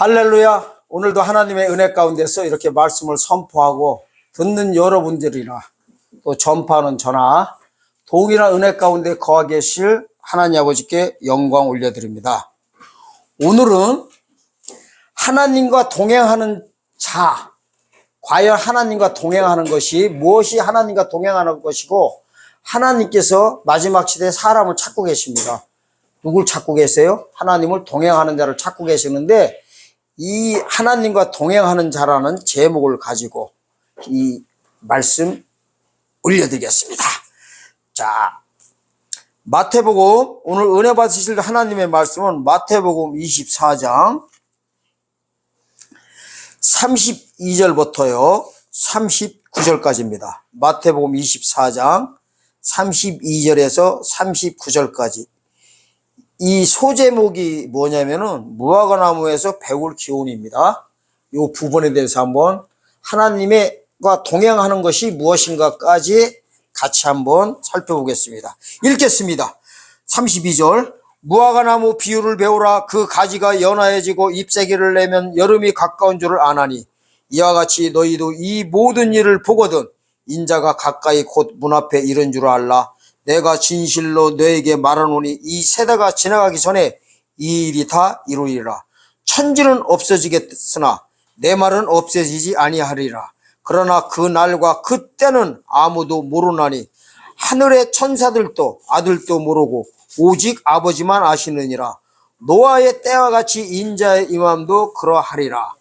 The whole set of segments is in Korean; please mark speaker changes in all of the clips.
Speaker 1: 할렐루야. 오늘도 하나님의 은혜 가운데서 이렇게 말씀을 선포하고 듣는 여러분들이나 또 전파하는 저나 동일한 은혜 가운데 거하 계실 하나님 아버지께 영광 올려드립니다. 오늘은 하나님과 동행하는 자, 과연 하나님과 동행하는 것이 무엇이 하나님과 동행하는 것이고, 하나님께서 마지막 시대에 사람을 찾고 계십니다. 누굴 찾고 계세요? 하나님을 동행하는 자를 찾고 계시는데, 이 하나님과 동행하는 자라는 제목을 가지고 이 말씀 올려드리겠습니다. 자, 마태복음, 오늘 은혜 받으실 하나님의 말씀은 마태복음 24장 32절부터요 39절까지입니다. 마태복음 24장 32절에서 39절까지. 이 소제목이 뭐냐면은 무화과나무에서 배울 기운입니다. 이 부분에 대해서 한번 하나님과 동행하는 것이 무엇인가까지 같이 한번 살펴보겠습니다. 읽겠습니다. 32절. 무화과나무 비유를 배우라. 그 가지가 연하여지고 잎새기를 내면 여름이 가까운 줄을 아나니, 이와 같이 너희도 이 모든 일을 보거든 인자가 가까이 곧 문 앞에 이른 줄 알라. 내가 진실로 너에게 말하노니 이 세대가 지나가기 전에 이 일이 다 이루리라. 천지는 없어지겠으나 내 말은 없어지지 아니하리라. 그러나 그 날과 그 때는 아무도 모르나니 하늘의 천사들도 아들도 모르고 오직 아버지만 아시느니라. 노아의 때와 같이 인자의 임함도 그러하리라.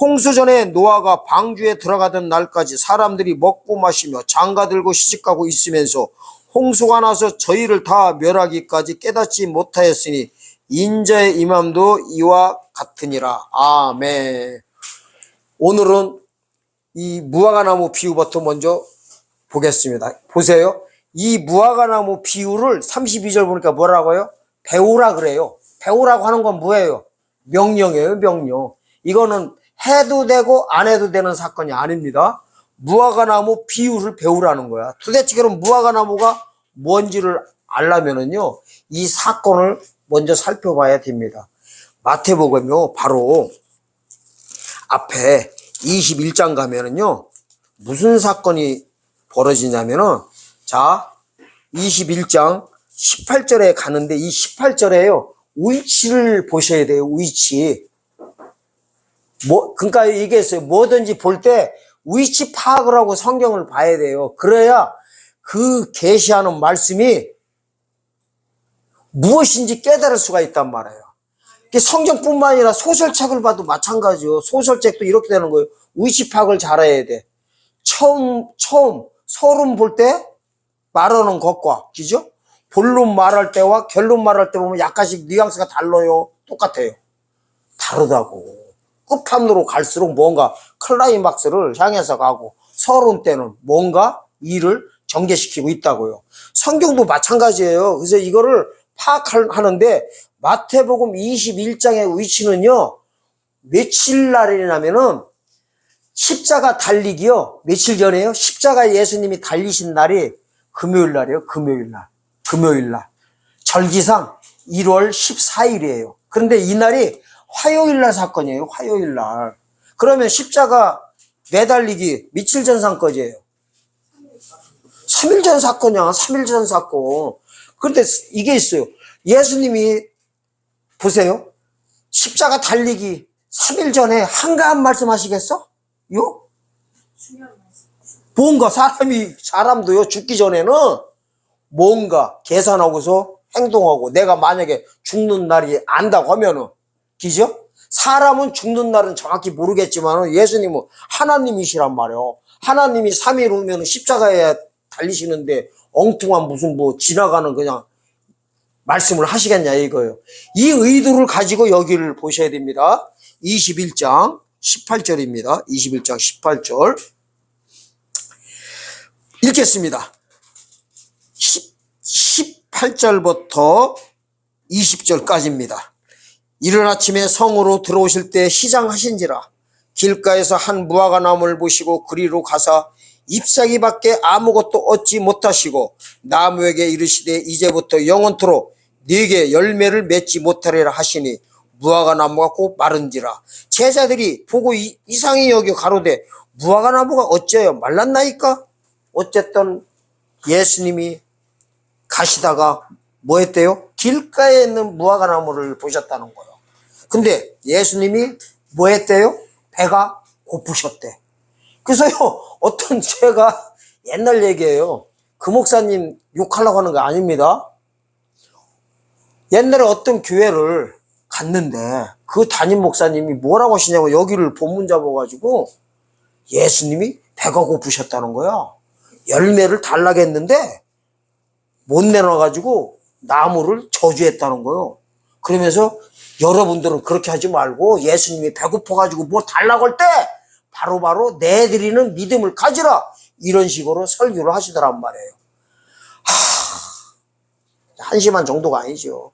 Speaker 1: 홍수전에 노아가 방주에 들어가던 날까지 사람들이 먹고 마시며 장가들고 시집가고 있으면서 홍수가 나서 저희를 다 멸하기까지 깨닫지 못하였으니 인자의 임함도 이와 같으니라. 아멘. 오늘은 이 무화과나무 비유부터 먼저 보겠습니다. 보세요. 이 무화과나무 비유를 32절 보니까 뭐라고요? 배우라 그래요. 배우라고 하는 건 뭐예요? 명령이에요, 명령. 이거는 해도 되고 안 해도 되는 사건이 아닙니다. 무화과나무 비유를 배우라는 거야. 도대체 그럼 무화과나무가 뭔지를 알려면은요, 이 사건을 먼저 살펴봐야 됩니다. 마태복음요, 바로 앞에 21장 가면은요, 무슨 사건이 벌어지냐면은, 자, 21장 18절에 가는데, 이 18절에요, 위치를 보셔야 돼요, 위치. 그러니까 이게 있어요. 뭐든지 볼 때 위치 파악을 하고 성경을 봐야 돼요. 그래야 그 계시하는 말씀이 무엇인지 깨달을 수가 있단 말이에요. 성경뿐만 아니라 소설책을 봐도 마찬가지요. 소설책도 이렇게 되는 거예요. 위치 파악을 잘해야 돼. 처음 서론 볼 때 말하는 것과, 그죠? 본론 말할 때와 결론 말할 때 보면 약간씩 뉘앙스가 달라요. 똑같아요. 다르다고. 끝판으로 갈수록 뭔가 클라이막스를 향해서 가고, 서론 때는 뭔가 일을 전개시키고 있다고요. 성경도 마찬가지예요. 그래서 이거를 파악하는데, 마태복음 21장의 위치는요, 며칠 날이냐면은 십자가 달리기요. 며칠 전에요. 십자가 예수님이 달리신 날이 금요일 날이에요. 금요일 날. 절기상 1월 14일이에요. 그런데 이 날이 화요일 날 사건이에요. 화요일 날. 그러면 십자가 매달리기 며칠 전 사건이에요? 3일 전 사건이야. 3일 전 사건. 그런데 이게 있어요. 예수님이 보세요. 십자가 달리기 3일 전에 한가한 말씀 하시겠어? 요? 뭔가 사람도요, 죽기 전에는 뭔가 계산하고서 행동하고, 내가 만약에 죽는 날이 안다고 하면은, 그죠? 사람은 죽는 날은 정확히 모르겠지만 예수님은 하나님이시란 말이에요. 하나님이 3일 후면 십자가에 달리시는데 엉뚱한 무슨 지나가는 그냥 말씀을 하시겠냐 이거예요. 이 의도를 가지고 여기를 보셔야 됩니다. 21장 18절입니다. 21장 18절 읽겠습니다. 18절부터 20절까지입니다. 이른 아침에 성으로 들어오실 때 시장하신지라. 길가에서 한 무화과나무를 보시고 그리로 가사 잎사귀밖에 아무것도 얻지 못하시고 나무에게 이르시되 이제부터 영원토록 네게 열매를 맺지 못하리라 하시니 무화과 나무가 꼭 마른지라. 제자들이 보고 이상히 여겨 가로되 무화과 나무가 어째요 말랐나이까? 어쨌든 예수님이 가시다가 뭐 했대요? 길가에 있는 무화과 나무를 보셨다는 거예요. 근데 예수님이 뭐 했대요? 배가 고프셨대. 그래서요, 어떤 제가 옛날 얘기예요. 그 목사님 욕하려고 하는 거 아닙니다. 옛날에 어떤 교회를 갔는데 그 담임 목사님이 뭐라고 하시냐고 여기를 본문 잡아가지고 예수님이 배가 고프셨다는 거야. 열매를 달라고 했는데 못 내놔가지고 나무를 저주했다는 거예요. 그러면서 여러분들은 그렇게 하지 말고 예수님이 배고파가지고 뭐 달라고 할 때 바로바로 내드리는 믿음을 가지라. 이런 식으로 설교를 하시더란 말이에요. 한심한 정도가 아니죠.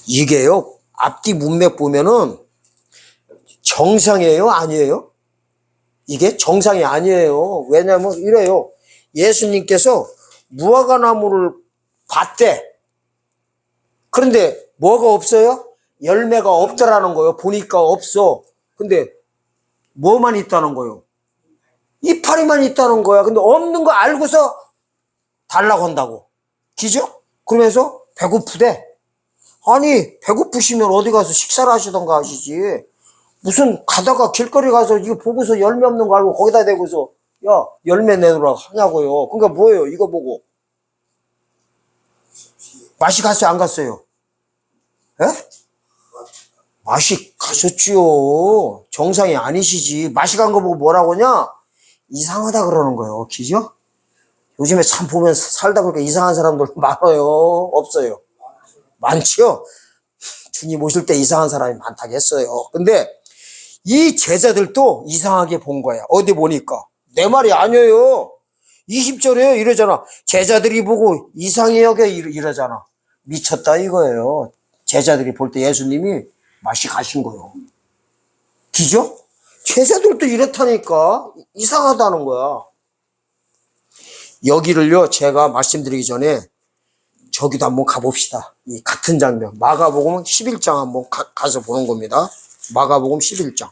Speaker 1: 이게요, 앞뒤 문맥 보면은 정상이에요? 아니에요? 이게 정상이 아니에요. 왜냐면 이래요. 예수님께서 무화과 나무를 봤대. 그런데 뭐가 없어요? 열매가 없더라는 거예요. 보니까 없어. 근데 뭐만 있다는 거예요? 이파리만 있다는 거야. 근데 없는 거 알고서 달라고 한다고. 기죠? 그러면서 배고프대. 아니, 배고프시면 어디 가서 식사를 하시던가 하시지. 무슨 가다가 길거리 가서 이거 보고서 열매 없는 거 알고 거기다 대고서 야, 열매 내놓으라 하냐고요. 그러니까 뭐예요? 이거 보고. 맛이 갔어요? 안 갔어요? 에? 맛이 가셨지요. 정상이 아니시지. 맛이 간 거 보고 뭐라고 하냐? 이상하다 그러는 거예요. 기죠? 요즘에 참 보면 살다 보니까 이상한 사람들 많아요? 없어요? 많지요? 주님 오실 때 이상한 사람이 많다고 했어요. 근데 이 제자들도 이상하게 본 거야. 어디 보니까. 내 말이 아니에요. 20절에요. 이러잖아. 제자들이 보고 이상해 여겨 이러잖아. 미쳤다 이거예요. 제자들이 볼 때 예수님이 맛이 가신 거예요. 기죠? 제자들도 이렇다니까. 이상하다는 거야. 여기를요, 제가 말씀드리기 전에 저기도 한번 가봅시다. 이 같은 장면. 마가복음 11장 한번 가서 보는 겁니다. 마가복음 11장.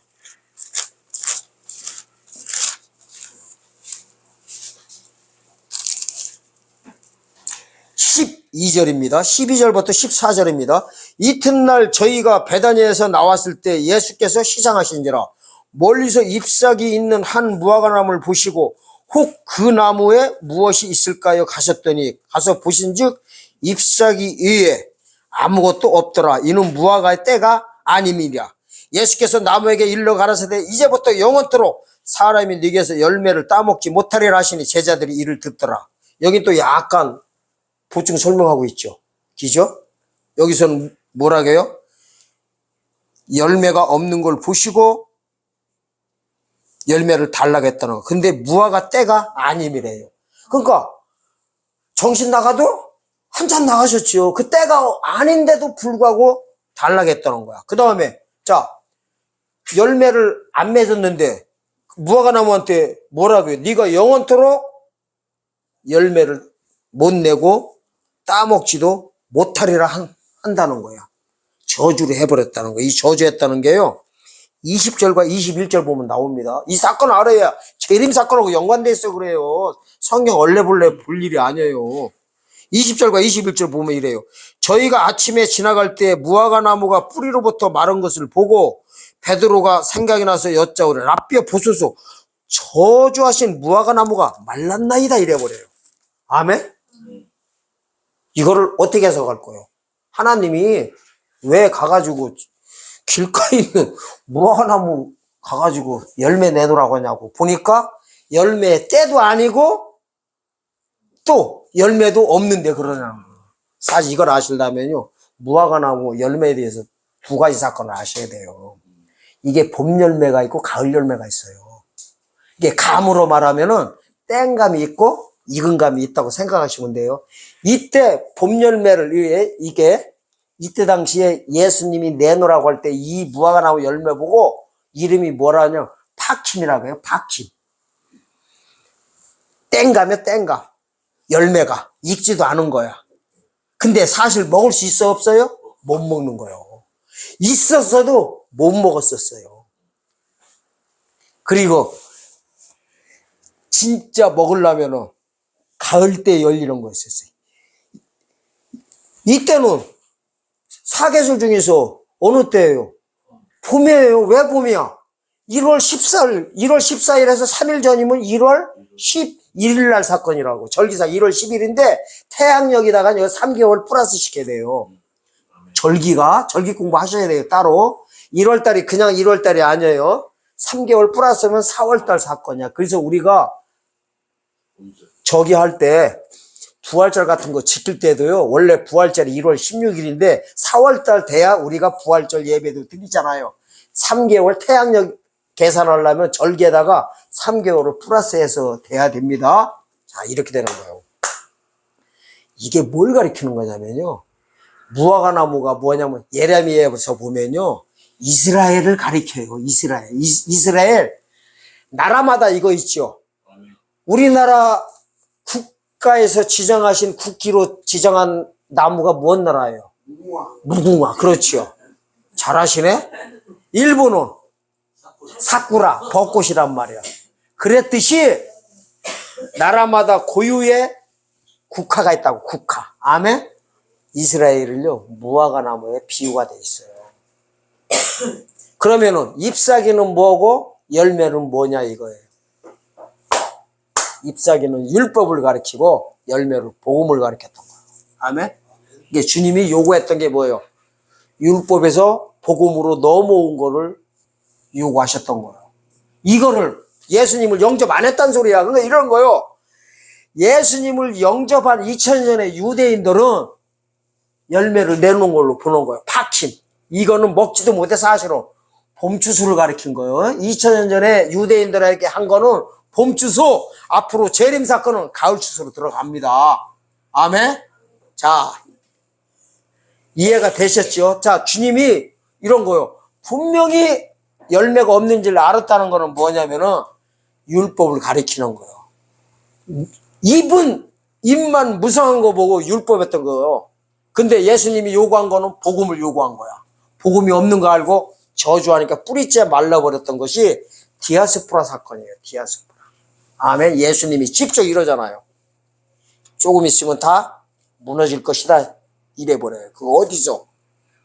Speaker 1: 12절입니다. 12절부터 14절입니다. 이튿날 저희가 베다니에서 나왔을 때 예수께서 시장하신지라 멀리서 잎사귀 있는 한 무화과 나무를 보시고 혹 그 나무에 무엇이 있을까요? 가셨더니 가서 보신즉 잎사귀 위에 아무것도 없더라. 이는 무화과의 때가 아님이랴. 예수께서 나무에게 일러 가라사대 이제부터 영원토록 사람이 네게서 열매를 따먹지 못하리라 하시니 제자들이 이를 듣더라. 여기 또 약간 보충 설명하고 있죠. 기죠? 여기서는 뭐라고요? 열매가 없는 걸 보시고 열매를 달라고 했다는 거. 근데 무화과 때가 아님이래요. 그러니까 정신 나가도 한참 나가셨죠. 그 때가 아닌데도 불구하고 달라고 했다는 거야. 그 다음에 자, 열매를 안 맺었는데 무화과 나무한테 뭐라고요? 네가 영원토록 열매를 못 내고 따먹지도 못하리라 한다는 거야. 저주를 해버렸다는 거야. 이 저주했다는 게요, 20절과 21절 보면 나옵니다. 이 사건 알아야 재림 사건하고 연관돼 있어 그래요. 성경 얼레벌레 볼 일이 아니에요. 20절과 21절 보면 이래요. 저희가 아침에 지나갈 때 무화과 나무가 뿌리로부터 마른 것을 보고 베드로가 생각이 나서 여짜오래. 라삐어 보소서 저주하신 무화과 나무가 말랐나이다 이래버려요. 아멘? 이거를 어떻게 해석할 거예요? 하나님이 왜 가가지고 길가에 있는 무화과나무 가가지고 열매 내놓으라고 하냐고. 보니까 열매 때도 아니고 또 열매도 없는데 그러냐는 거예요. 사실 이걸 아시려면요, 무화과나무 열매에 대해서 두 가지 사건을 아셔야 돼요. 이게 봄 열매가 있고 가을 열매가 있어요. 이게 감으로 말하면은 땡감이 있고 익은 감이 있다고 생각하시면 돼요. 이때 봄 열매를 이게 이때 당시에 예수님이 내놓으라고 할 때 이 무화과나무 열매 보고 이름이 뭐라냐? 파킴이라고 해요. 파킴. 땡감이요, 땡감. 열매가 익지도 않은 거야. 근데 사실 먹을 수 있어 없어요? 못 먹는 거예요. 있었어도 못 먹었었어요. 그리고 진짜 먹으려면은 가을 때 열리는 거였었어요. 이때는 사계절 중에서 어느 때예요? 봄이에요. 왜 봄이야? 1월 14일에서 3일 전이면 1월 11일 날 사건이라고. 절기상 1월 10일인데 태양력에다가 3개월 플러스 시켜야 돼요. 절기 공부하셔야 돼요. 따로. 1월 달이 그냥 1월 달이 아니에요. 3개월 플러스면 4월 달 사건이야. 그래서 우리가 저기 할 때 부활절 같은 거 지킬 때도요. 원래 부활절이 1월 16일인데 4월 달 돼야 우리가 부활절 예배도 드리잖아요. 3개월 태양력 계산하려면 절기에다가 3개월을 플러스해서 돼야 됩니다. 자, 이렇게 되는 거예요. 이게 뭘 가리키는 거냐면요. 무화과나무가 뭐냐면 예레미야에서 보면요. 이스라엘을 가리켜요. 이스라엘. 나라마다 이거 있죠. 우리나라 국가에서 지정하신 국기로 지정한 나무가 뭔 나라예요? 무궁화. 그렇죠. 잘하시네. 일본은 사쿠라, 벚꽃이란 말이야. 그랬듯이 나라마다 고유의 국화가 있다고. 국화. 아멘. 이스라엘을요 무화과 나무에 비유가 돼 있어요. 그러면은 잎사귀는 뭐고 열매는 뭐냐 이거예요. 잎사귀는 율법을 가리키고 열매를 복음을 가리켰던 거예요. 아멘. 이게 주님이 요구했던 게 뭐예요? 율법에서 복음으로 넘어온 거를 요구하셨던 거예요. 이거를 예수님을 영접 안 했단 소리야. 그러니까 이런 거요. 예수님을 영접한 2000년의 유대인들은 열매를 내놓은 걸로 보는 거예요. 파킴. 이거는 먹지도 못해 사실은 봄추수를 가리킨 거예요. 2000년 전에 유대인들에게 한 거는 봄추수. 앞으로 재림 사건은 가을추수로 들어갑니다. 아멘. 자, 이해가 되셨죠? 자, 주님이 이런 거요. 분명히 열매가 없는 줄 알았다는 거는 뭐냐면은 율법을 가리키는 거예요. 입만 무성한 거 보고 율법했던 거예요. 근데 예수님이 요구한 거는 복음을 요구한 거야. 복음이 없는 거 알고 저주하니까 뿌리째 말라버렸던 것이 디아스포라 사건이에요. 디아스포라. 아멘. 예수님이 직접 이러잖아요. 조금 있으면 다 무너질 것이다. 이래버려요. 그거 어디서?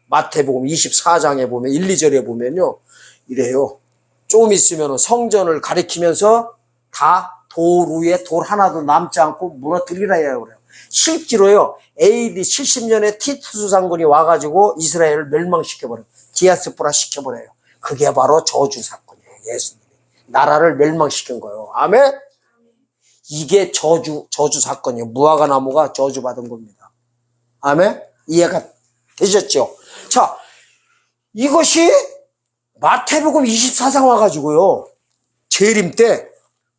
Speaker 1: 마태복음 24장에 보면 1, 2절에 보면요. 이래요. 조금 있으면 성전을 가리키면서 다 돌 위에 돌 하나도 남지 않고 무너뜨리라 그래요. 실제로요. AD 70년에 티투스 장군이 와가지고 이스라엘을 멸망시켜버려요. 디아스포라 시켜버려요. 그게 바로 저주 사건이에요. 예수님이. 나라를 멸망시킨 거예요. 아멘? 이게 저주 사건이에요. 무화과 나무가 저주받은 겁니다. 아멘? 이해가 되셨죠? 자, 이것이 마태복음 24장 와가지고요. 재림 때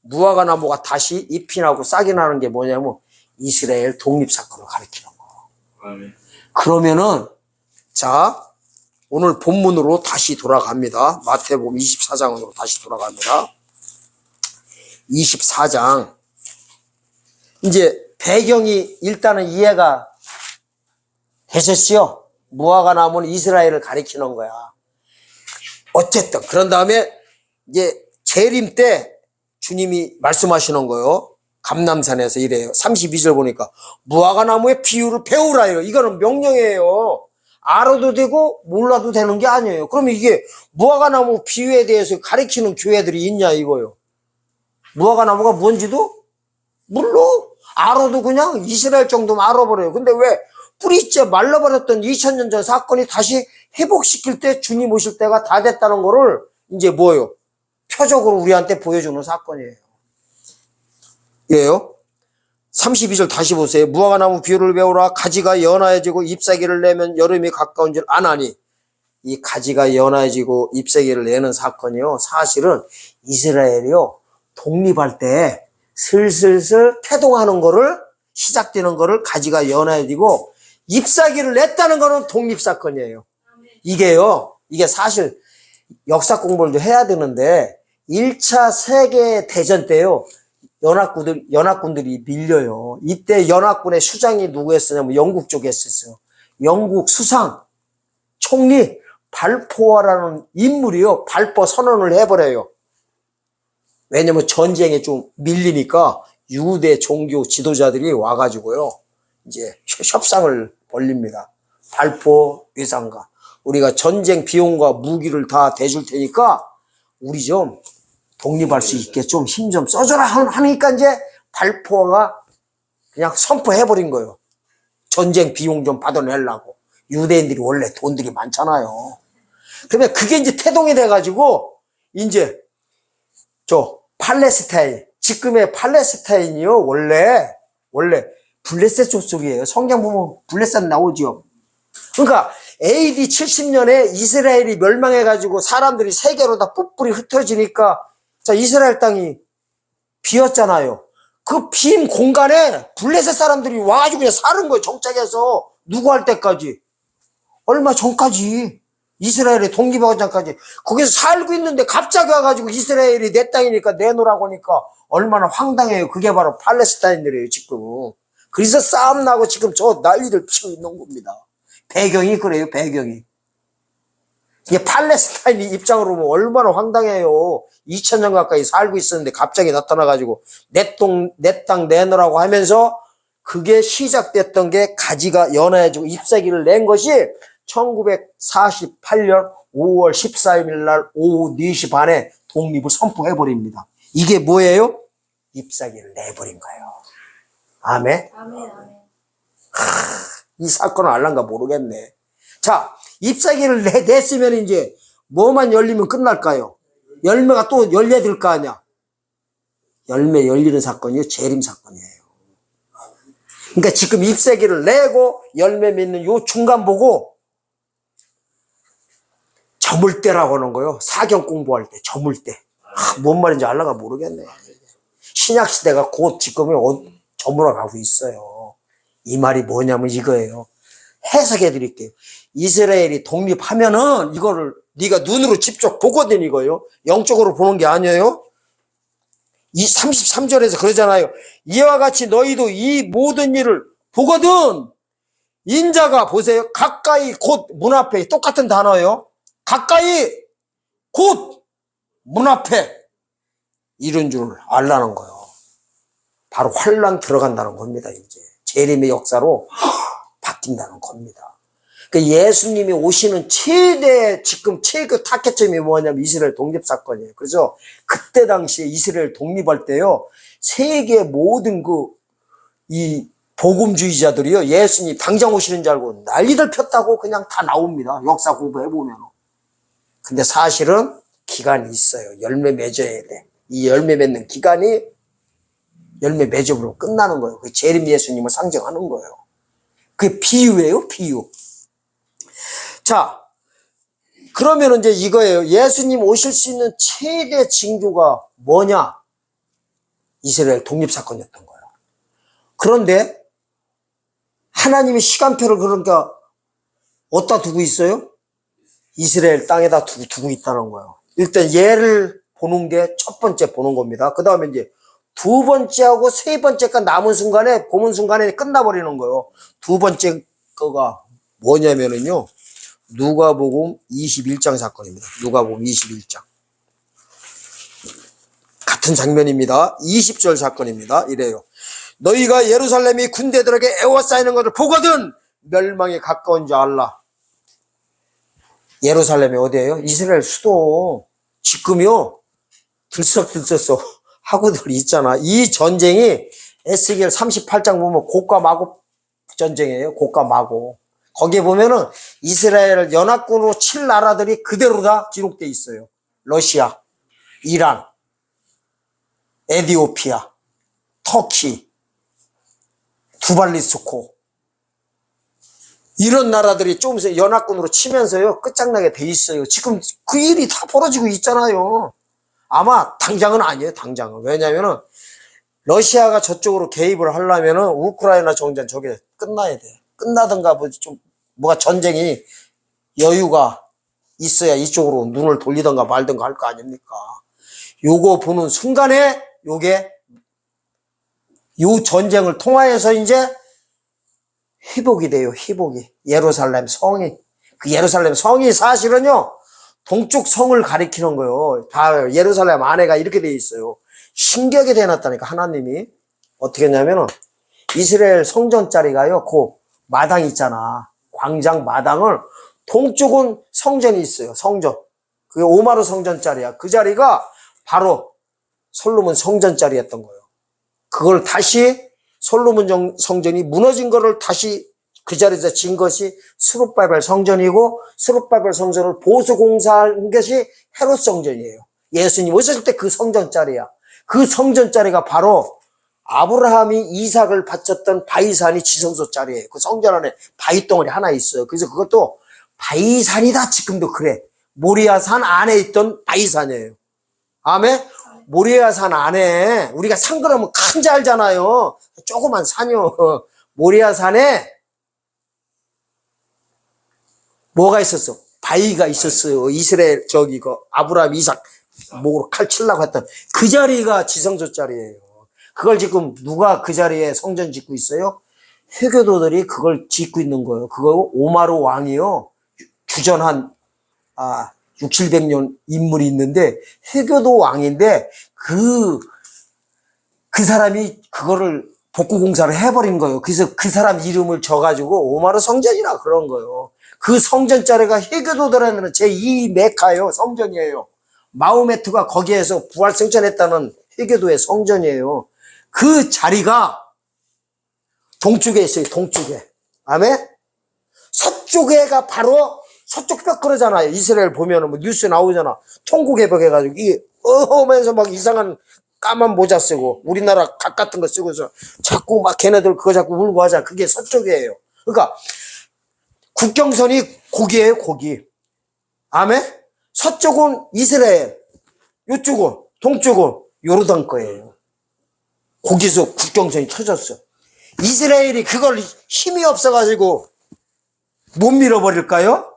Speaker 1: 무화과 나무가 다시 잎이 나고 싹이 나는 게 뭐냐면 이스라엘 독립사건을 가리키는 거예요. 아멘. 그러면은, 자, 오늘 본문으로 다시 돌아갑니다. 마태복음 24장으로 다시 돌아갑니다. 24장. 이제 배경이 일단은 이해가 되셨죠? 무화과 나무는 이스라엘을 가리키는 거야. 어쨌든 그런 다음에 이제 재림 때 주님이 말씀하시는 거예요. 감람산에서 이래요. 32절 보니까 무화과 나무의 비유를 배우라요. 이거는 명령이에요. 알아도 되고 몰라도 되는 게 아니에요. 그러면 이게 무화과 나무 비유에 대해서 가리키는 교회들이 있냐 이거요. 무화과 나무가 뭔지도 몰라. 알아도 그냥 이스라엘 정도만 알아버려요. 근데 왜 뿌리째 말라버렸던 2000년 전 사건이 다시 회복시킬 때 주님 오실 때가 다 됐다는 거를 이제 뭐예요? 표적으로 우리한테 보여주는 사건이에요. 예요. 32절 다시 보세요. 무화과 나무 비유를 배우라. 가지가 연하여지고 잎사귀를 내면 여름이 가까운 줄 아나니. 이 가지가 연하여지고 잎사귀를 내는 사건이요. 사실은 이스라엘이요. 독립할 때 슬슬슬 태동하는 거를 시작되는 거를 가지가 연하여지고 잎사귀를 냈다는 거는 독립사건이에요. 이게요. 이게 사실 역사 공부를 해야 되는데 1차 세계대전 때요. 연합군들이 밀려요. 이때 연합군의 수장이 누구였었냐면 영국 쪽에 했었어요. 영국 수상, 총리 발포어라는 인물이요. 발포 선언을 해버려요. 왜냐면 전쟁에 좀 밀리니까 유대 종교 지도자들이 와가지고요. 이제 협상을 벌립니다. 발포 외상과 우리가 전쟁 비용과 무기를 다 대줄 테니까 우리 좀 독립할 수 있게 좀 힘 좀 써줘라 하니까 이제 발포가 그냥 선포해버린 거예요. 전쟁 비용 좀 받아내려고. 유대인들이 원래 돈들이 많잖아요. 그러면 그게 이제 태동이 돼가지고 이제 저 팔레스타인, 지금의 팔레스타인이요. 원래 블레셋 족속이에요. 성경 보면 블레셋 나오죠. 그러니까 AD 70년에 이스라엘이 멸망해가지고 사람들이 세계로 다 뿔뿔이 흩어지니까 자 이스라엘 땅이 비었잖아요. 그 빈 공간에 블레셋 사람들이 와가지고 그냥 사는 거예요. 정착해서 누구 할 때까지. 얼마 전까지. 이스라엘의 독립하기 전까지. 거기서 살고 있는데 갑자기 와가지고 이스라엘이 내 땅이니까 내놓으라고 하니까 얼마나 황당해요. 그게 바로 팔레스타인들이에요, 지금. 그래서 싸움 나고 지금 저 난리를 피우고 있는 겁니다. 배경이 그래요, 배경이. 이게 팔레스타인 입장으로 보면 얼마나 황당해요. 2000년 가까이 살고 있었는데 갑자기 나타나가지고 내 땅 내놓으라고 하면서 그게 시작됐던 게 가지가 연해지고 잎사귀를 낸 것이 1948년 5월 14일 날 오후 4시 반에 독립을 선포해버립니다. 이게 뭐예요? 잎사귀를 내버린 거예요. 아멘? 아멘. 이 사건은 알란가 모르겠네. 자, 잎사귀를 냈으면 이제 뭐만 열리면 끝날까요? 열매가 또 열려야 될 거 아니야. 열매 열리는 사건이요. 재림 사건이에요. 그러니까 지금 잎사귀를 내고 열매 맺는 요 중간 보고 저물 때라고 하는 거예요. 사경 공부할 때 저물 때. 뭔 말인지 알라가 모르겠네. 신약 시대가 곧 지금은 저물어 가고 있어요. 이 말이 뭐냐면 이거예요. 해석해 드릴게요. 이스라엘이 독립하면은 이거를 네가 눈으로 직접 보거든 이거요. 영적으로 보는 게 아니에요. 이 33절에서 그러잖아요. 이와 같이 너희도 이 모든 일을 보거든 인자가 보세요. 가까이 곧 문 앞에 똑같은 단어예요. 가까이 곧 문 앞에 이런 줄 알라는 거예요. 바로 환란 들어간다는 겁니다. 이제 재림의 역사로 바뀐다는 겁니다. 그러니까 예수님이 오시는 지금 최고 타겟점이 뭐냐면 이스라엘 독립 사건이에요. 그래서 그때 당시에 이스라엘 독립할 때요, 세계 모든 이 복음주의자들이요, 예수님 당장 오시는 줄 알고 난리들 폈다고 그냥 다 나옵니다. 역사 공부해보면. 근데 사실은 기간이 있어요. 열매 맺어야 돼. 이 열매 맺는 기간이 열매 맺음으로 끝나는 거예요. 그 재림 예수님을 상징하는 거예요. 그게 비유예요, 비유. 자, 그러면 이제 이거예요. 예수님 오실 수 있는 최대 징조가 뭐냐? 이스라엘 독립사건이었던 거예요. 그런데 하나님이 시간표를 그러니까 어디다 두고 있어요? 이스라엘 땅에다 두고 있다는 거예요. 일단 얘를 보는 게 첫 번째 보는 겁니다. 그 다음에 이제 두 번째하고 세 번째가 남은 순간에, 보는 순간에 끝나버리는 거예요. 두 번째 거가 뭐냐면은요, 누가복음 21장 사건입니다. 누가복음 21장. 같은 장면입니다. 20절 사건입니다. 이래요. 너희가 예루살렘이 군대들에게 에워싸이는 것을 보거든 멸망에 가까운 줄 알라. 예루살렘이 어디예요? 이스라엘 수도. 지금요, 들썩들썩 하고들 있잖아. 이 전쟁이 에스겔 38장 보면 고과 마고 전쟁이에요. 고과 마고. 거기에 보면은 이스라엘 연합군으로 칠 나라들이 그대로 다 기록돼 있어요. 러시아, 이란, 에티오피아, 터키, 두발리스코. 이런 나라들이 조금씩 연합군으로 치면서요, 끝장나게 돼 있어요. 지금 그 일이 다 벌어지고 있잖아요. 아마 당장은 아니에요, 당장은. 왜냐면은 러시아가 저쪽으로 개입을 하려면은 우크라이나 정전 저게 끝나야 돼. 끝나든가 뭐가 전쟁이 여유가 있어야 이쪽으로 눈을 돌리든가 말든가 할 거 아닙니까? 요거 보는 순간에 요게 이 전쟁을 통하여서 이제 회복이 돼요. 회복이. 예루살렘 성이. 그 예루살렘 성이 사실은요, 동쪽 성을 가리키는 거예요. 다 예루살렘 안에가 이렇게 돼 있어요. 신기하게 돼놨다니까, 하나님이. 어떻게 했냐면은, 이스라엘 성전 자리가요, 그 마당 있잖아. 광장 마당을, 동쪽은 성전이 있어요. 성전. 그게 오마르 성전 자리야. 그 자리가 바로 솔로몬 성전 자리였던 거예요. 그걸 다시 솔로몬 성전이 무너진 거를 다시 그 자리에서 진 것이 스룹바벨 성전이고, 스룹바벨 성전을 보수공사한 것이 헤롯 성전이에요. 예수님 오셨을 때 그 성전 자리야. 그 성전 자리가 바로 아브라함이 이삭을 바쳤던 바위산이 지성소 자리예요. 그 성전 안에 바위덩어리 하나 있어요. 그래서 그것도 바위산이다. 지금도 그래. 모리아산 안에 있던 바위산이에요. 아멘? 모리아산 안에 우리가 산 그러면 큰 자 알잖아요. 조그만 산이요. 모리아산에 뭐가 있었어? 바위가 있었어요. 이스라엘 아브라함 이삭 목으로 칼 치려고 했던 그 자리가 지성소 자리예요. 그걸 지금 누가 그 자리에 성전 짓고 있어요? 회교도들이 그걸 짓고 있는 거예요. 그거 오마르 왕이요. 주전한 6, 700년 인물이 있는데 회교도 왕인데 그 사람이 그거를 복구공사를 해버린 거예요. 그래서 그 사람 이름을 줘가지고 오마르 성전이라 그런 거예요. 그 성전 자리가 회교도들에는 제2 메카예요. 성전이에요. 마호메트가 거기에서 부활승천했다는 회교도의 성전이에요. 그 자리가 동쪽에 있어요. 동쪽에. 아멘? 서쪽에가 바로 서쪽 벽 그러잖아요. 이스라엘 보면은 뭐 뉴스 나오잖아. 통곡개벽해가지고 하면서 막 이상한 까만 모자 쓰고 우리나라 각 같은 거 쓰고서 자꾸 막 걔네들 그거 자꾸 울고 하자. 그게 서쪽이에요. 그러니까 국경선이 고기예요. 고기. 아멘? 서쪽은 이스라엘, 이쪽은 동쪽은 요르단 거예요. 거기서 국경선이 쳐졌어. 이스라엘이 그걸 힘이 없어가지고 못 밀어버릴까요?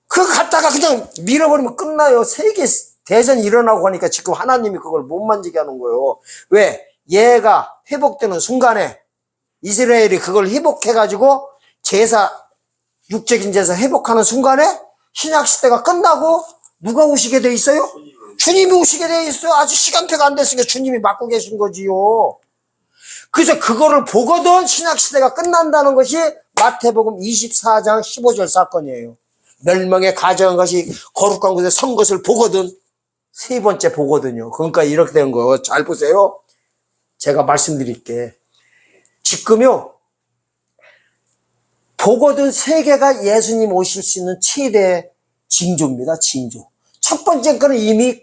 Speaker 1: 그거 갖다가 그냥 밀어버리면 끝나요. 세계 대전이 일어나고 하니까 지금 하나님이 그걸 못 만지게 하는 거예요. 왜? 얘가 회복되는 순간에 이스라엘이 그걸 회복해가지고 육적인 제사 회복하는 순간에 신약시대가 끝나고 누가 오시게 돼 있어요? 주님이 오시게 돼 있어요. 아직 시간표가 안 됐으니까 주님이 맡고 계신 거지요. 그래서 그거를 보거든 신약시대가 끝난다는 것이 마태복음 24장 15절 사건이에요. 멸망에 가져간 것이 거룩한 곳에 선 것을 보거든. 세 번째 보거든요. 그러니까 이렇게 된 거 잘 보세요. 제가 말씀드릴게. 지금요. 보거든 세계가 예수님 오실 수 있는 최대 징조입니다. 징조. 첫 번째 거는 이미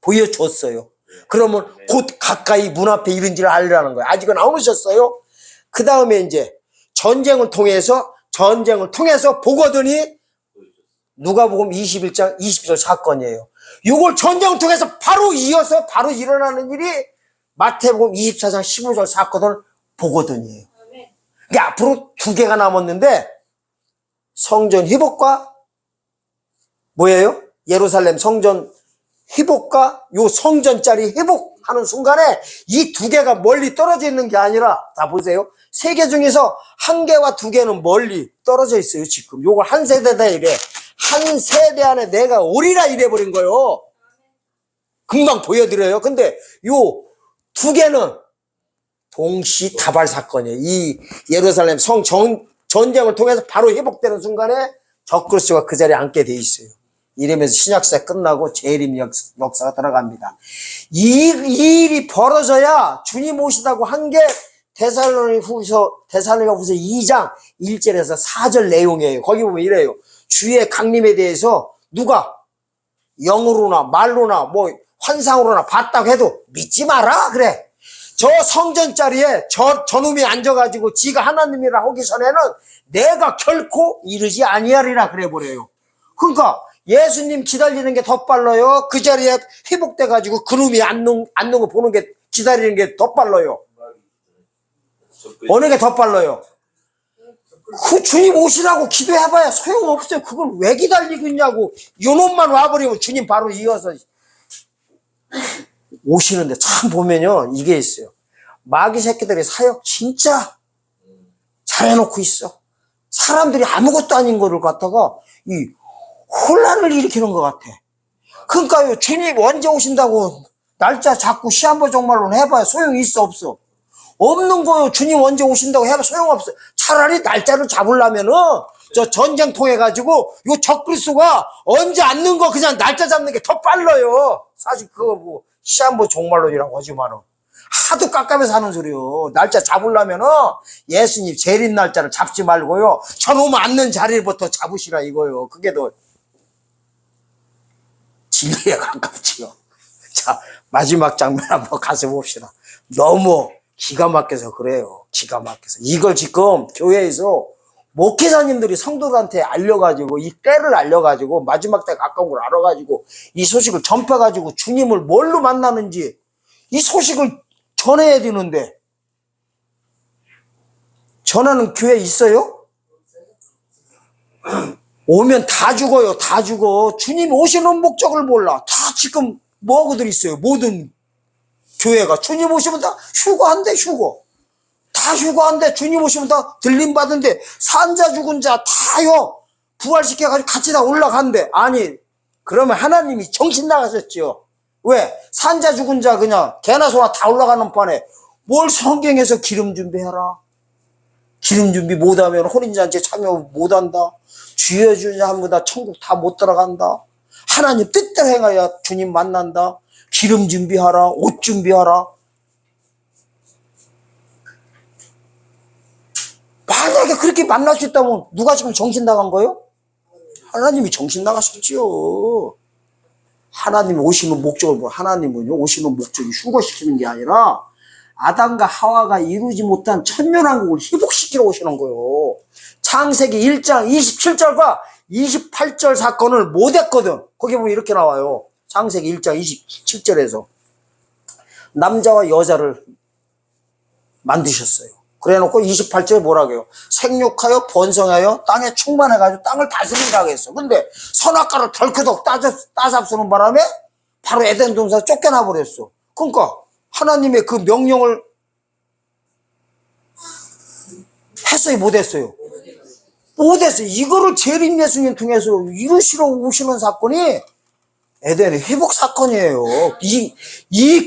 Speaker 1: 보여줬어요. 그러면 곧 가까이 문 앞에 이른지를 알리라는 거예요. 아직은 안 오셨어요. 그 다음에 이제 전쟁을 통해서 보거든이 누가복음 21장 20절 사건이에요. 이걸 전쟁을 통해서 바로 이어서 바로 일어나는 일이 마태복음 24장 15절 사건을 보거든이에요. 이게 앞으로 2개가 남았는데 성전 회복과 뭐예요? 예루살렘 성전 회복과 요 성전 자리 회복하는 순간에 이 2개가 멀리 떨어져 있는 게 아니라 다 보세요. 3개 중에서 1개와 2개는 멀리 떨어져 있어요. 지금 요걸 한 세대다 이래. 한 세대 안에 내가 오리라 이래버린 거예요. 금방 보여드려요. 근데 요 2개는 동시다발 사건이에요. 이 예루살렘 성 전쟁을 통해서 바로 회복되는 순간에 적그리스도가 그 자리에 앉게 돼 있어요. 이러면서 신약시대 끝나고 재림 역사가 들어갑니다. 이 일이 벌어져야 주님 오시다고 한 게 데살로니가후서 2장 1절에서 4절 내용이에요. 거기 보면 이래요. 주의 강림에 대해서 누가 영으로나 말로나 뭐 환상으로나 봤다고 해도 믿지 마라 그래. 저 성전 자리에 저놈이 앉아가지고 지가 하나님이라 하기 전에는 내가 결코 이르지 아니하리라 그래 버려요. 그러니까 예수님 기다리는 게 더 빨라요. 그 자리에 회복돼가지고 그놈이 앉는 거 보는 게 기다리는 게 더 빨라요. 어느 게 더 빨라요? 그 주님 오시라고 기도해봐야 소용없어요. 그걸 왜 기다리고 있냐고. 요놈만 와버리면 주님 바로 이어서 오시는데 참 보면요 이게 있어요. 마귀 새끼들이 사역 진짜 잘해놓고 있어. 사람들이 아무것도 아닌 거를 갖다가 이 혼란을 일으키는 것 같아. 그러니까요, 주님 언제 오신다고 날짜 잡고 시한부 종말론 해봐야 소용이 있어 없어? 없는 거요. 주님 언제 오신다고 해봐 소용없어. 차라리 날짜를 잡으려면은 저 전쟁 통해 가지고 요 적그리스도가 언제 앉는 거 그냥 날짜 잡는 게 더 빨라요. 사실 그거 뭐 시한부 종말론이라고 하지만은 하도 깝깝해서 하는 소리요. 날짜 잡으려면은 예수님 재림 날짜를 잡지 말고요. 저놈 앉는 자리부터 잡으시라 이거요. 그게 더 진리에 가깝지요. 자, 마지막 장면 한번 가서 봅시다. 너무 기가 막혀서 그래요. 기가 막혀서. 이걸 지금 교회에서 목회자님들이 성도들한테 알려가지고 이 때를 알려가지고 마지막 때 가까운 걸 알아가지고 이 소식을 전파가지고 주님을 뭘로 만나는지 이 소식을 전해야 되는데 전하는 교회 있어요? 오면 다 죽어요. 다 죽어. 주님 오시는 목적을 몰라. 다 지금 뭐하고들 있어요. 모든 교회가 주님 오시면 다 휴거한대. 휴거 다 휴거한대. 주님 오시면 다 들림받은데 산자 죽은 자 다요 부활시켜가지고 같이 다 올라간대. 아니 그러면 하나님이 정신 나가셨죠. 왜? 산자 죽은 자 그냥 개나 소나 다 올라가는 판에 뭘 성경에서 기름 준비해라. 기름 준비 못하면 혼인잔치에 참여 못한다. 주여 주여 한보다 천국 다 못 들어간다. 하나님 뜻대로 행하여 주님 만난다. 기름 준비하라. 옷 준비하라. 만약에 그렇게 만날 수 있다면 누가 지금 정신 나간 거예요? 하나님이 정신 나가셨지요. 하나님이 오시는 목적을 하나님은요 오시는 목적이 휴거시키는 게 아니라 아담과 하와가 이루지 못한 천년왕국을 회복시키러 오시는 거예요. 창세기 1장 27절과 28절 사건을 못했거든. 거기 보면 이렇게 나와요. 창세기 1장 27절에서 남자와 여자를 만드셨어요. 그래놓고 28절에 뭐라고 해요? 생육하여 번성하여 땅에 충만해가지고 땅을 다스리라고 했어. 근데 선악과를 덜커덕 따잡수는 바람에 바로 에덴 동산에서 쫓겨나 버렸어. 그러니까 하나님의 그 명령을 했어요? 못했어요? 못했어요. 이거를 재림 예수님 통해서 이루시러 오시는 사건이 에덴의 회복 사건이에요.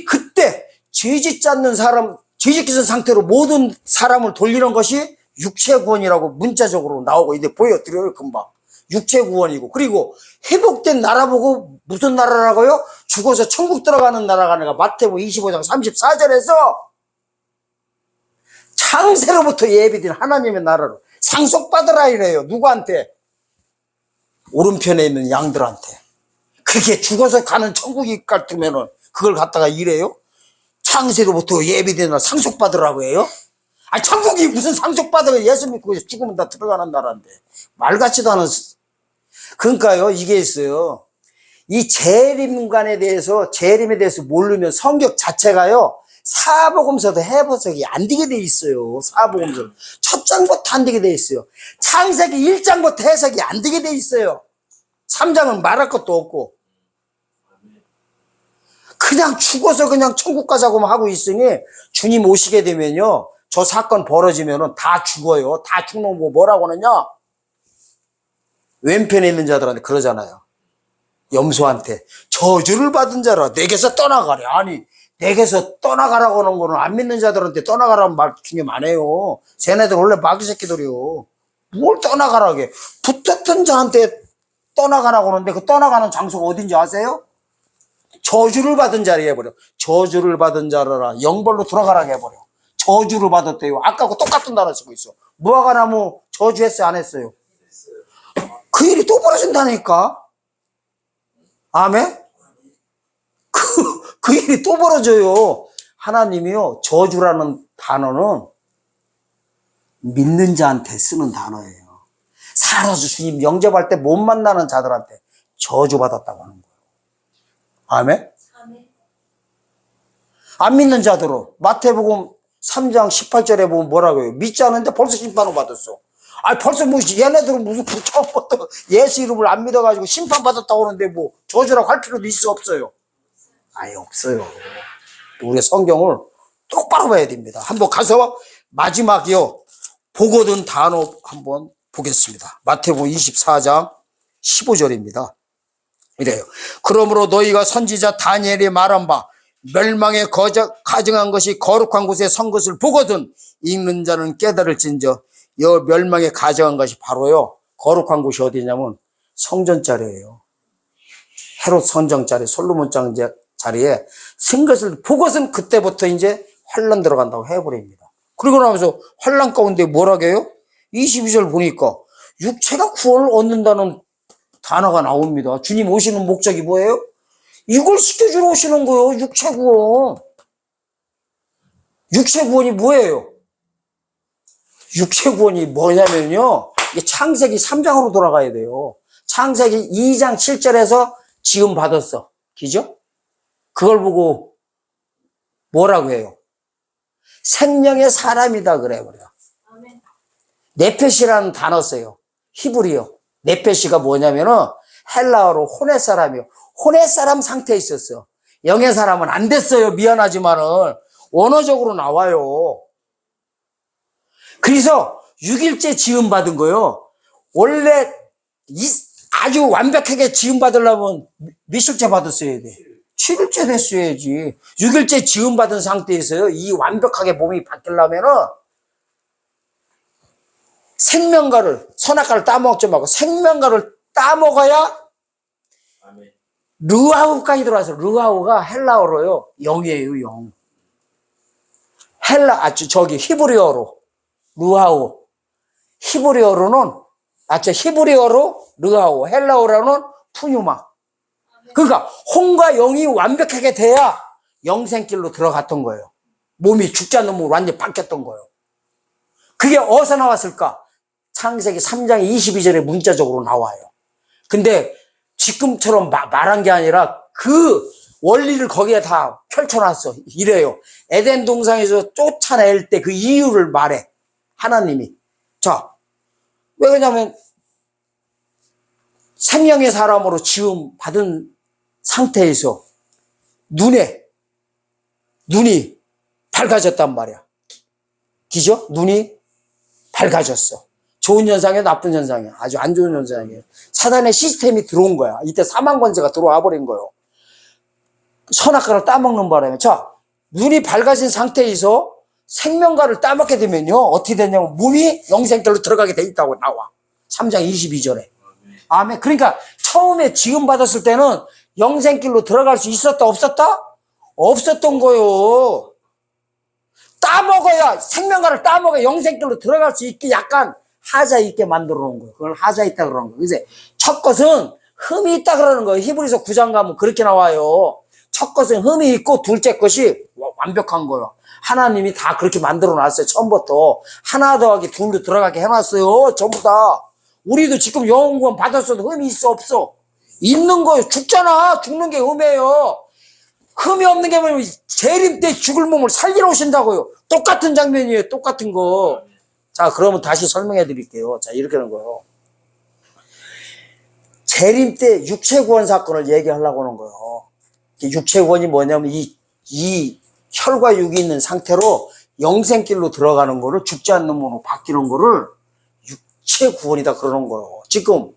Speaker 1: 그때 죄짓지 않는 사람, 죄짓기 상태로 모든 사람을 돌리는 것이 육체 구원이라고 문자적으로 나오고 이제 보여드려요. 금방 육체 구원이고, 그리고 회복된 나라 보고 무슨 나라라고요? 죽어서 천국 들어가는 나라가 아니라 마태복음 25장 34절에서 창세로부터 예비된 하나님의 나라로 상속받으라 이래요. 누구한테? 오른편에 있는 양들한테. 그게 죽어서 가는 천국이 같으면은 그걸 갖다가 이래요? 창세로부터 예비된 나라 상속받으라고 해요? 아, 천국이 무슨 상속받으면 예수 믿고 죽으면 다 들어가는 나라인데. 말 같지도 않은. 그러니까요, 이게 있어요. 이 재림에 대해서 모르면 성경 자체가요, 사복음서도 해석이 안 되게 돼 있어요. 사복음서. 첫 장부터 안 되게 돼 있어요. 창세기 1장부터 해석이 안 되게 돼 있어요. 3장은 말할 것도 없고. 그냥 죽어서 그냥 천국 가자고만 하고 있으니 주님 오시게 되면요, 저 사건 벌어지면은 다 죽어요. 다 죽는 거 뭐라고 하느냐? 왼편에 있는 자들한테 그러잖아요. 염소한테 저주를 받은 자라 내게서 떠나가래. 아니, 내게서 떠나가라고 하는 거는 안 믿는 자들한테 떠나가라는 말 중에 많아요. 쟤네들 원래 마귀 새끼들이요. 뭘 떠나가라게? 붙었던 자한테 떠나가라고 하는데 그 떠나가는 장소가 어딘지 아세요? 저주를 받은 자리 해버려. 저주를 받은 자라라 영벌로 들어가라게 해버려. 저주를 받았대요. 아까하고 똑같은 단어 쓰고 있어. 무화과나무 저주했어요? 안 했어요? 그 일이 또 벌어진다니까. 아멘? 그 일이 또 벌어져요. 하나님이요, 저주라는 단어는 믿는 자한테 쓰는 단어예요. 살아서 주님 영접할 때 못 만나는 자들한테 저주받았다고 하는 거예요. 아멘? 안 믿는 자들은 마태복음 3장 18절에 보면 뭐라고 해요? 믿지 않는데 벌써 심판을 받았어. 아니, 벌써 뭐 얘네들은 무슨 처음부터 예수 이름을 안 믿어가지고 심판받았다고 하는데 뭐 저주라고 할 필요도 있어 없어요? 아예 없어요. 우리 성경을 똑바로 봐야 됩니다. 한번 가서 마지막이요. 보거든 단어 한번 보겠습니다. 마태복음 24장 15절입니다. 이래요. 그러므로 너희가 선지자 다니엘이 말한 바 멸망에 가증한 것이 거룩한 곳에 선 것을 보거든 읽는 자는 깨달을진저 여 멸망에 가증한 것이 바로요. 거룩한 곳이 어디냐면 성전자리예요. 헤롯 선정자리, 솔로몬 장 자리에 쓴 것을 보고선 그때부터 이제 환란 들어간다고 해버립니다. 그리고 나면서 환란 가운데 뭐라고 해요? 22절 보니까 육체가 구원을 얻는다는 단어가 나옵니다. 주님 오시는 목적이 뭐예요? 이걸 시켜주러 오시는 거예요. 육체 구원. 육체 구원이 뭐예요? 육체 구원이 뭐냐면요. 이게 창세기 3장으로 돌아가야 돼요. 창세기 2장 7절에서 지음 받았어. 기죠? 그걸 보고 뭐라고 해요? 생명의 사람이다 그래 버려. 네페시라는 단어 써요. 히브리어. 네페시가 뭐냐면은 헬라어로 혼의 사람이요. 혼의 사람 상태에 있었어요. 영의 사람은 안 됐어요. 미안하지만은 원어적으로 나와요. 그래서 6일째 지음 받은 거요. 원래 아주 완벽하게 지음 받으려면 몇 일째 받았어야 돼? 7일째 됐어야지. 6일째 지음 받은 상태에서요. 이 완벽하게 몸이 바뀌려면은 생명과를, 선악과를 따먹지 말고 생명과를 따먹어야 르하우까지 들어와서, 르하우가 헬라어로요. 영이에요, 영. 히브리어로 르하우. 히브리어로 르하우. 헬라어로는 푸뉴마. 그러니까 혼과 영이 완벽하게 돼야 영생길로 들어갔던 거예요. 몸이 죽지 않는 몸으로 완전히 바뀌었던 거예요. 그게 어디서 나왔을까? 창세기 3장 22절에 문자적으로 나와요. 근데 지금처럼 말한 게 아니라 그 원리를 거기에 다 펼쳐놨어. 이래요. 에덴 동산에서 쫓아낼 때 그 이유를 말해. 하나님이. 자, 왜 그러냐면 생명의 사람으로 지음 받은 상태에서 눈이 밝아졌단 말이야. 기죠? 눈이 밝아졌어. 좋은 현상이야, 나쁜 현상이야. 아주 안 좋은 현상이에요. 사단의 시스템이 들어온 거야. 이때 사망 권세가 들어와 버린 거예요. 선악과를 따먹는 바람에. 자, 눈이 밝아진 상태에서 생명과를 따먹게 되면요. 어떻게 되냐면 몸이 영생길로 들어가게 돼 있다고 나와. 3장 22절에. 아멘. 그러니까 처음에 지음 받았을 때는 영생길로 들어갈 수 있었다, 없었다? 없었던 거요. 따먹어야, 생명과를 따먹어야 영생길로 들어갈 수 있게 약간 하자 있게 만들어 놓은 거예요. 그걸 하자 있다 그러는 거예요. 그래서 첫 것은 흠이 있다 그러는 거예요. 히브리서 9장 가면 그렇게 나와요. 첫 것은 흠이 있고 둘째 것이 완벽한 거예요. 하나님이 다 그렇게 만들어 놨어요. 처음부터. 하나 더하기 둘로 들어가게 해놨어요. 전부 다. 우리도 지금 영원구원 받았어도 흠이 있어, 없어? 있는 거예요. 죽잖아. 죽는 게 흠이에요. 흠이 없는 게 뭐냐면 재림 때 죽을 몸을 살리러 오신다고요. 똑같은 장면이에요. 똑같은 거. 자, 그러면 다시 설명해 드릴게요. 자, 이렇게 하는 거예요. 재림 때 육체구원 사건을 얘기하려고 하는 거예요. 육체구원이 뭐냐면 이 혈과 육이 있는 상태로 영생길로 들어가는 거를 죽지 않는 몸으로 바뀌는 거를 육체구원이다 그러는 거예요. 지금